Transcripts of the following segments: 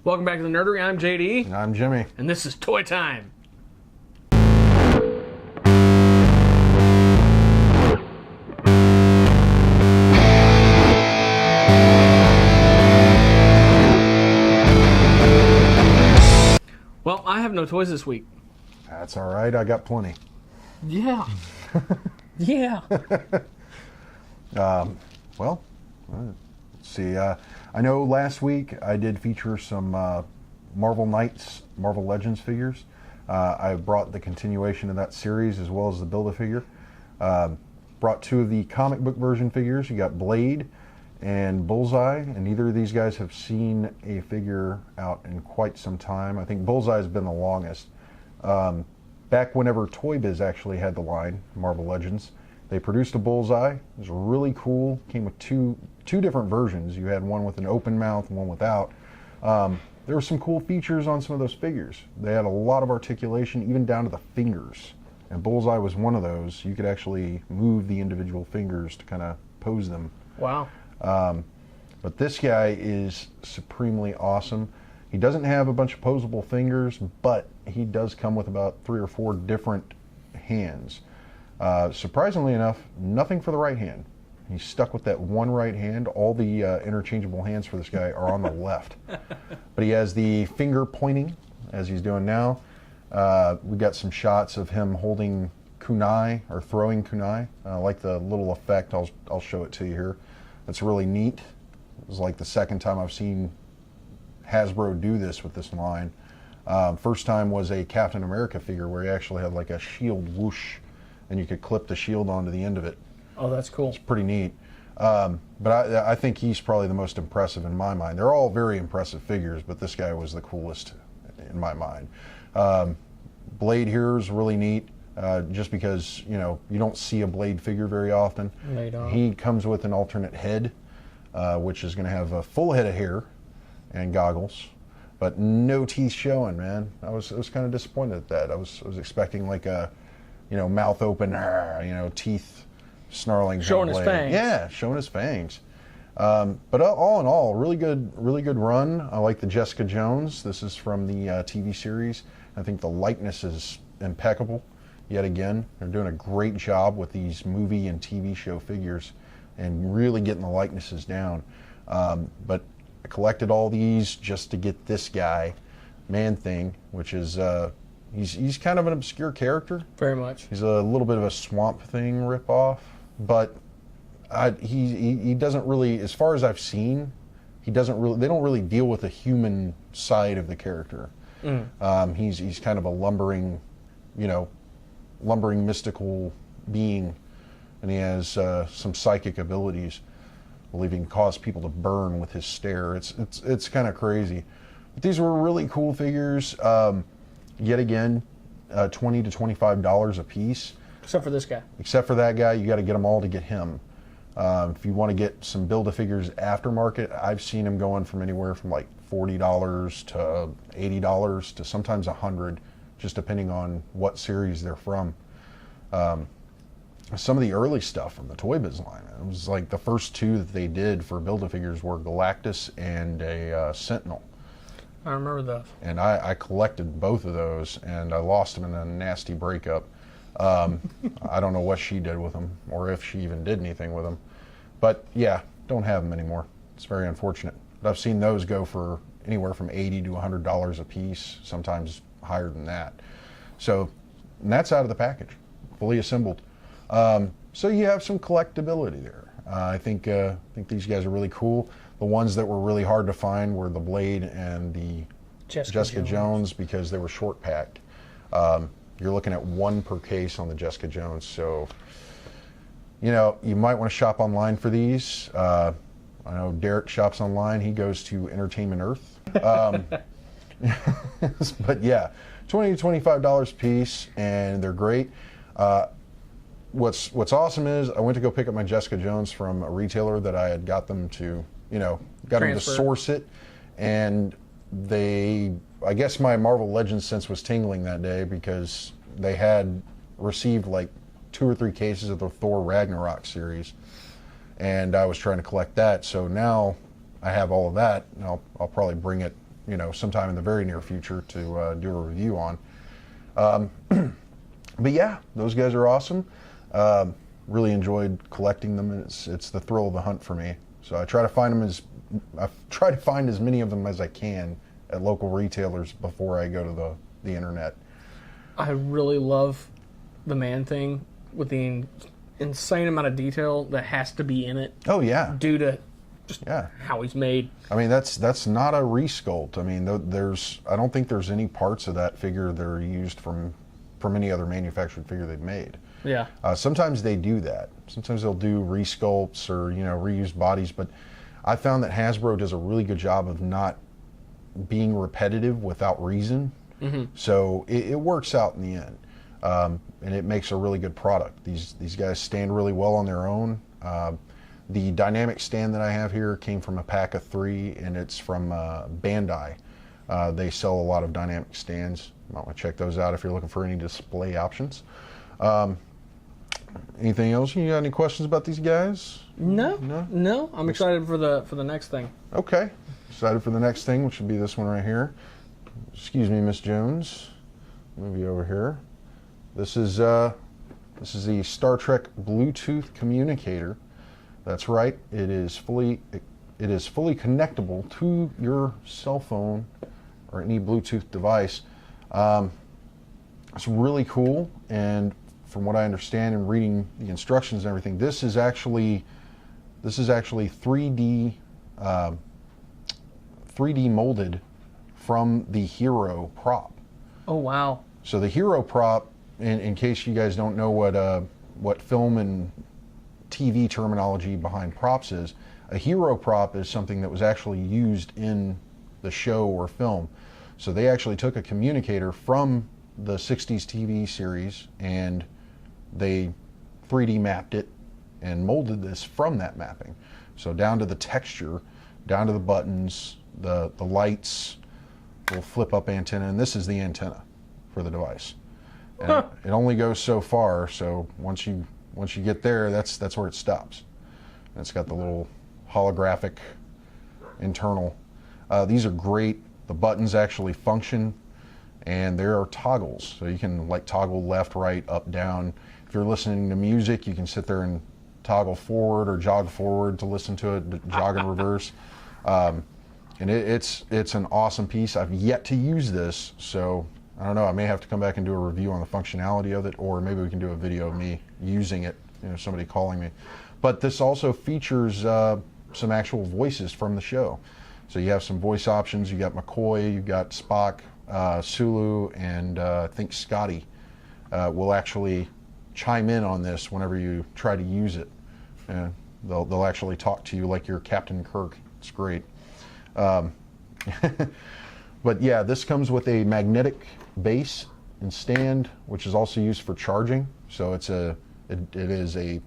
Welcome back to the Nerdery. I'm JD. And I'm Jimmy. And this is Toy Time. Well, I have no toys this week. That's all right. I got plenty. Yeah. Yeah. Well, let's see. I know last week I did feature some Marvel Knights, Marvel Legends figures. I brought the continuation of that series as well as the Build-A-Figure. Brought two of the comic book version figures. You got Blade and Bullseye, and neither of these guys have seen a figure out in quite some time. I think Bullseye has been the longest. Back whenever Toy Biz actually had the line, Marvel Legends, they produced a Bullseye. It was really cool. Came with two different versions. You had one with an open mouth and one without. There were some cool features on some of those figures. They had a lot of articulation, even down to the fingers. And Bullseye was one of those. You could actually move the individual fingers to kind of pose them. Wow. But this guy is supremely awesome. He doesn't have a bunch of posable fingers, but he does come with about 3 or 4 different hands. Surprisingly enough, nothing for the right hand. He's stuck with that one right hand. All the interchangeable hands for this guy are on the left. But he has the finger pointing, as he's doing now. We got some shots of him holding kunai, or throwing kunai. I like the little effect. I'll show it to you here. That's really neat. It was like the second time I've seen Hasbro do this with this line. First time was a Captain America figure where he actually had like a shield whoosh, and you could clip the shield onto the end of it. Oh, that's cool. It's pretty neat. But I think he's probably the most impressive in my mind. They're all very impressive figures, but this guy was the coolest in my mind. Blade here is really neat. Just because, you don't see a Blade figure very often. No, you don't. He comes with an alternate head, which is going to have a full head of hair and goggles, but no teeth showing, man. I was kind of disappointed at that. I was expecting like a, mouth open, teeth snarling. Showing his fangs. Yeah, showing his fangs. But all in all, really good run. I like the Jessica Jones. This is from the TV series. I think the likeness is impeccable. Yet again, they're doing a great job with these movie and TV show figures and really getting the likenesses down. But I collected all these just to get this guy, Man-Thing, which is, he's kind of an obscure character. Very much. He's a little bit of a Swamp Thing ripoff, but he doesn't really, as far as I've seen, they don't really deal with the human side of the character. He's kind of a lumbering mystical being, and he has some psychic abilities. I believe he can cause people to burn with his stare. It's kind of crazy. But these were really cool figures. Yet again, $20 to $25 a piece. Except for this guy. Except for that guy, you got to get them all to get him. If you want to get some Build-A-Figures aftermarket, I've seen them going from anywhere from like $40 to $80 to sometimes $100. Just depending on what series they're from. Some of the early stuff from the Toy Biz line, it was like the first 2 that they did for Build-A-Figures were Galactus and a Sentinel. I remember those. And I collected both of those, and I lost them in a nasty breakup. I don't know what she did with them, or if she even did anything with them. But yeah, don't have them anymore. It's very unfortunate. But I've seen those go for anywhere from $80 to $100 a piece, sometimes higher than that. So, and that's out of the package, fully assembled. So you have some collectability there. I think these guys are really cool. The ones that were really hard to find were the Blade and the Jessica Jones because they were short packed. You're looking at 1 per case on the Jessica Jones. So, you might want to shop online for these. I know Derek shops online. He goes to Entertainment Earth. But yeah, $20 to $25 a piece, and they're great. What's awesome is I went to go pick up my Jessica Jones from a retailer that I had got them to, got them to source it, and I guess my Marvel Legends sense was tingling that day because they had received like 2 or 3 cases of the Thor Ragnarok series, and I was trying to collect that. So now I have all of that, and I'll probably bring it, sometime in the very near future to do a review on. But yeah, those guys are awesome. Really enjoyed collecting them. It's the thrill of the hunt for me. So I try to find as many of them as I can at local retailers before I go to the internet. I really love the Man Thing with the insane amount of detail that has to be in it. Oh yeah, due to just how he's made. I mean, that's not a resculpt. I mean, I don't think there's any parts of that figure that are used from any other manufactured figure they've made. Yeah. Sometimes they do that. Sometimes they'll do resculpts or reused bodies, but I found that Hasbro does a really good job of not being repetitive without reason. Mm-hmm. So it works out in the end, and it makes a really good product. These guys stand really well on their own. The dynamic stand that I have here came from a pack of 3, and it's from Bandai. They sell a lot of dynamic stands. You might want to check those out if you're looking for any display options. Anything else? You got any questions about these guys? No. I'm excited for the next thing. Okay. Excited for the next thing, which would be this one right here. Excuse me, Miss Jones. Move you over here. This is the Star Trek Bluetooth communicator. That's right. It is fully connectable to your cell phone or any Bluetooth device. It's really cool, and from what I understand and reading the instructions and everything, this is actually 3D molded from the Hero prop. Oh wow! So the Hero prop, in case you guys don't know what film and TV terminology behind props is, a Hero prop is something that was actually used in the show or film. So they actually took a communicator from the 60s TV series and they 3D mapped it and molded this from that mapping. So down to the texture, down to the buttons, the lights, little flip up antenna, and this is the antenna for the device. And it only goes so far, so once you get there, that's where it stops. And it's got the little holographic internal. These are great. The buttons actually function, and there are toggles, so you can toggle left, right, up, down. If you're listening to music, you can sit there and toggle forward or jog forward to listen to it, jog in reverse. And it's an awesome piece. I've yet to use this, so I don't know. I may have to come back and do a review on the functionality of it, or maybe we can do a video of me using it, somebody calling me. But this also features some actual voices from the show. So you have some voice options. You got McCoy, you got Spock, Sulu, and I think Scotty will actually chime in on this whenever you try to use it. And they'll actually talk to you like you're Captain Kirk. It's great. But yeah, this comes with a magnetic base and stand, which is also used for charging. So you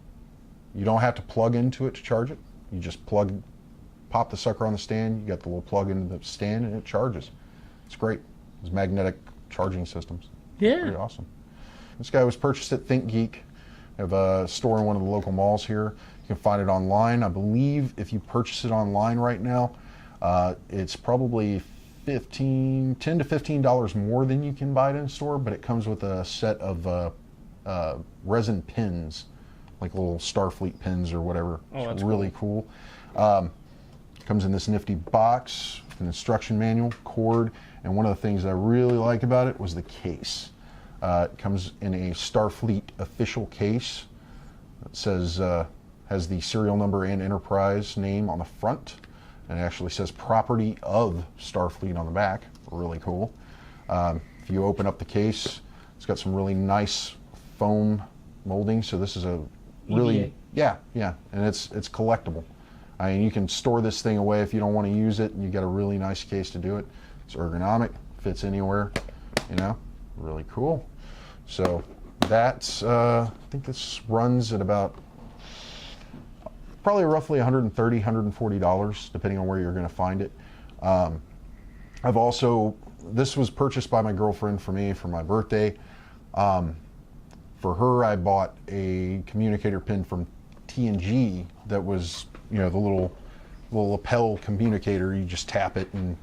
don't have to plug into it to charge it. You just pop the sucker on the stand, you got the little plug into the stand, and it charges. It's great. It's magnetic charging systems. Yeah. Pretty awesome. This guy was purchased at ThinkGeek. I have a store in one of the local malls here. You can find it online. I believe if you purchase it online right now, it's probably $10 to $15 more than you can buy it in store, but it comes with a set of resin pins, like little Starfleet pins or whatever. Oh, that's really cool. Comes in this nifty box with an instruction manual, cord, and one of the things I really liked about it was the case. It comes in a Starfleet official case. It says, has the serial number and Enterprise name on the front, and it actually says property of Starfleet on the back. Really cool. If you open up the case, it's got some really nice foam molding, so this is a really, yeah, and it's collectible. I mean, you can store this thing away if you don't want to use it, and you got a really nice case to do it. It's ergonomic, fits anywhere, really cool. So that's, I think this runs at about probably roughly $130, $140, depending on where you're going to find it. This was purchased by my girlfriend for me for my birthday. For her, I bought a communicator pin from TNG that was, the little lapel communicator. You just tap it and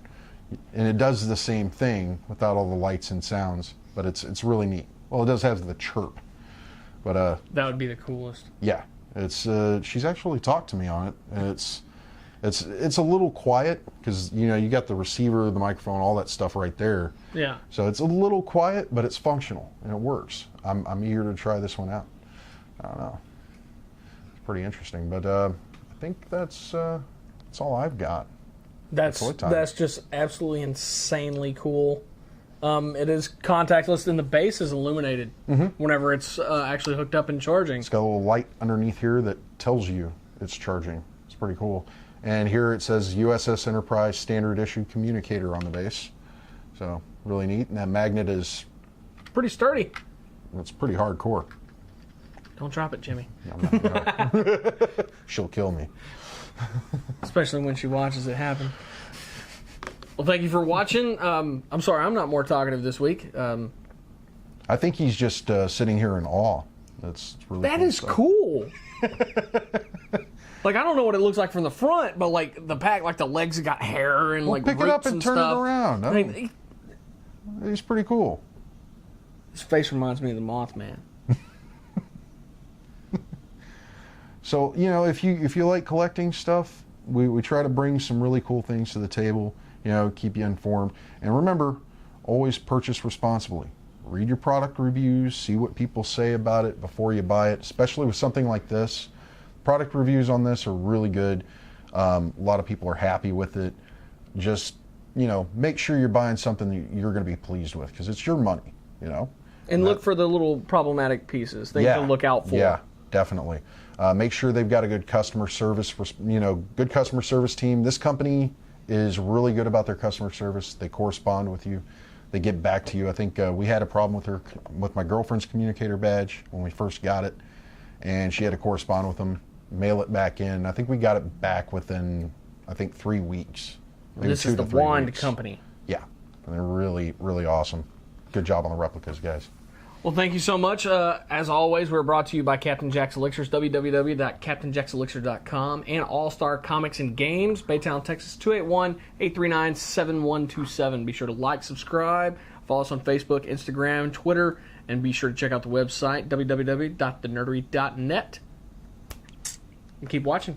and it does the same thing without all the lights and sounds, but it's really neat. Well, it does have the chirp, but That would be the coolest. yeah, it's she's actually talked to me on it, and it's a little quiet because you got the receiver, the microphone, all that stuff right there. Yeah. So it's a little quiet, but it's functional and it works. I'm eager to try this one out. I don't know. It's pretty interesting, but I think that's all I've got. That's Toy time. that's just absolutely insanely cool. It is contactless, and the base is illuminated whenever it's actually hooked up and charging. It's got a little light underneath here that tells you it's charging. It's pretty cool. And here it says USS Enterprise Standard Issue Communicator on the base. So really neat. And that magnet is, Pretty sturdy. it's pretty hardcore. Don't drop it, Jimmy. I'm not, no. She'll kill me. Especially when she watches it happen. Well, thank you for watching. I'm sorry, I'm not more talkative this week. I think he's just sitting here in awe. That's really That cool is stuff. cool. Like, I don't know what it looks like from the front, but like the pack, like the legs have got hair and like Pick it roots up and turn stuff. it around. I mean, He's pretty cool. his face reminds me of the Mothman. So if you like collecting stuff, we try to bring some really cool things to the table. Keep you informed, and remember, always purchase responsibly. Read your product reviews, see what people say about it before you buy it. Especially with something like this, product reviews on this are really good. A lot of people are happy with it. Just make sure you're buying something that you're going to be pleased with because it's your money. And look for the little problematic pieces, things to look out for. Yeah, definitely. Make sure they've got a good customer service, good customer service team. This company is really good about their customer service. They correspond with you. They get back to you. I think we had a problem with my girlfriend's communicator badge when we first got it, and she had to correspond with them, mail it back in. I think we got it back within 3 weeks. Maybe This 2 is to the 3 Wand weeks. Company. Yeah, and they're really, really awesome. Good job on the replicas, guys. Well, thank you so much. As always, we're brought to you by Captain Jack's Elixirs, www.captainjackselixir.com, and All Star Comics and Games, Baytown, Texas, 281-839-7127. Be sure to like, subscribe, follow us on Facebook, Instagram, Twitter, and be sure to check out the website, www.thenerdery.net. And keep watching.